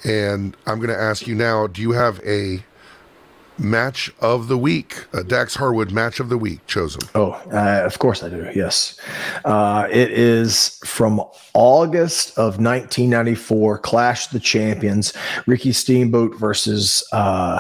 And I'm going to ask you now, do you have a match of the week, a Dax Harwood match of the week chosen? Oh, of course I do. Yes. It is from August of 1994, Clash of the Champions, Ricky Steamboat versus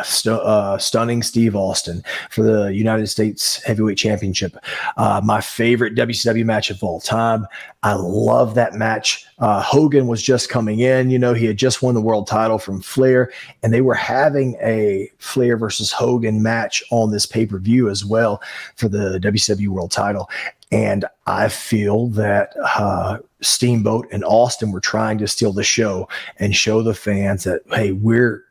Stunning Steve Austin for the United States Heavyweight Championship. My favorite WCW match of all time. I love that match. Hogan was just coming in. He had just won the world title from Flair, and they were having a Flair versus Hogan match on this pay-per-view as well for the WCW World Title. And I feel that Steamboat and Austin were trying to steal the show and show the fans that, hey, we're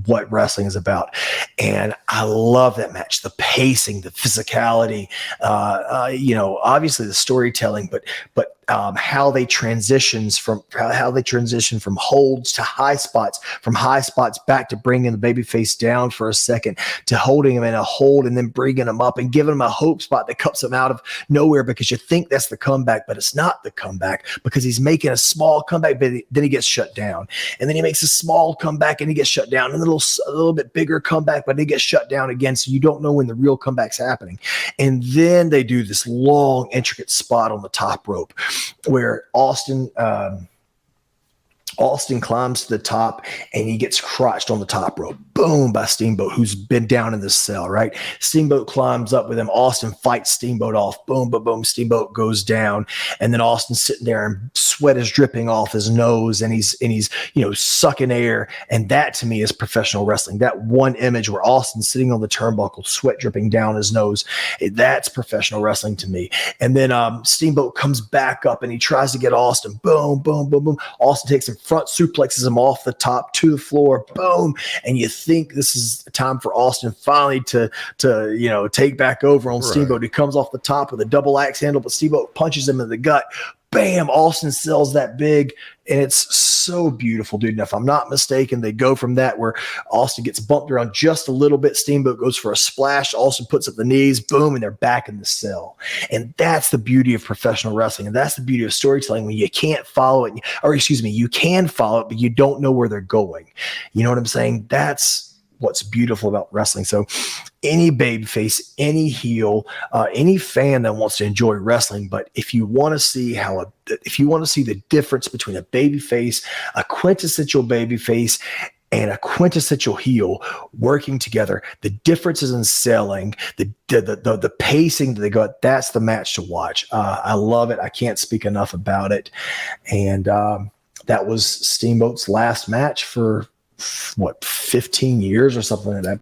what wrestling is about. And I love that match, the pacing, the physicality, obviously the storytelling, but how they transition from holds to high spots, from high spots back to bringing the babyface down for a second, to holding him in a hold and then bringing him up and giving him a hope spot that cuts him out of nowhere, because you think that's the comeback, but it's not the comeback, because he's making a small comeback, but then he gets shut down. And then he makes a small comeback and he gets shut down. And a little bit bigger comeback, but he gets shut down again. So you don't know when the real comeback's happening. And then they do this long, intricate spot on the top rope where Austin climbs to the top and he gets crotched on the top rope. Boom, by Steamboat, who's been down in the cell, right? Steamboat climbs up with him. Austin fights Steamboat off. Boom, boom, boom. Steamboat goes down. And then Austin's sitting there and sweat is dripping off his nose and he's sucking air. And that to me is professional wrestling. That one image where Austin's sitting on the turnbuckle, sweat dripping down his nose, that's professional wrestling to me. And then Steamboat comes back up and he tries to get Austin. Boom, boom, boom, boom. Austin takes him front suplexes him off the top to the floor. Boom. And you think this is time for Austin finally to take back over on Steamboat. He comes off the top with a double axe handle, but Steamboat punches him in the gut. Bam, Austin sells that big, and it's so beautiful, dude. And if I'm not mistaken, they go from that where Austin gets bumped around just a little bit. Steamboat goes for a splash. Austin puts up the knees, boom, and they're back in the cell. And that's the beauty of professional wrestling. And that's the beauty of storytelling, when you can't follow it, you can follow it, but you don't know where they're going. You know what I'm saying? That's what's beautiful about wrestling. So any babyface, any heel, any fan that wants to enjoy wrestling, but if you want to see the difference between a babyface, a quintessential babyface, and a quintessential heel working together, the differences in selling, the pacing that they got, that's the match to watch. I love it. I can't speak enough about it. And that was Steamboat's last match for 15 years or something like that.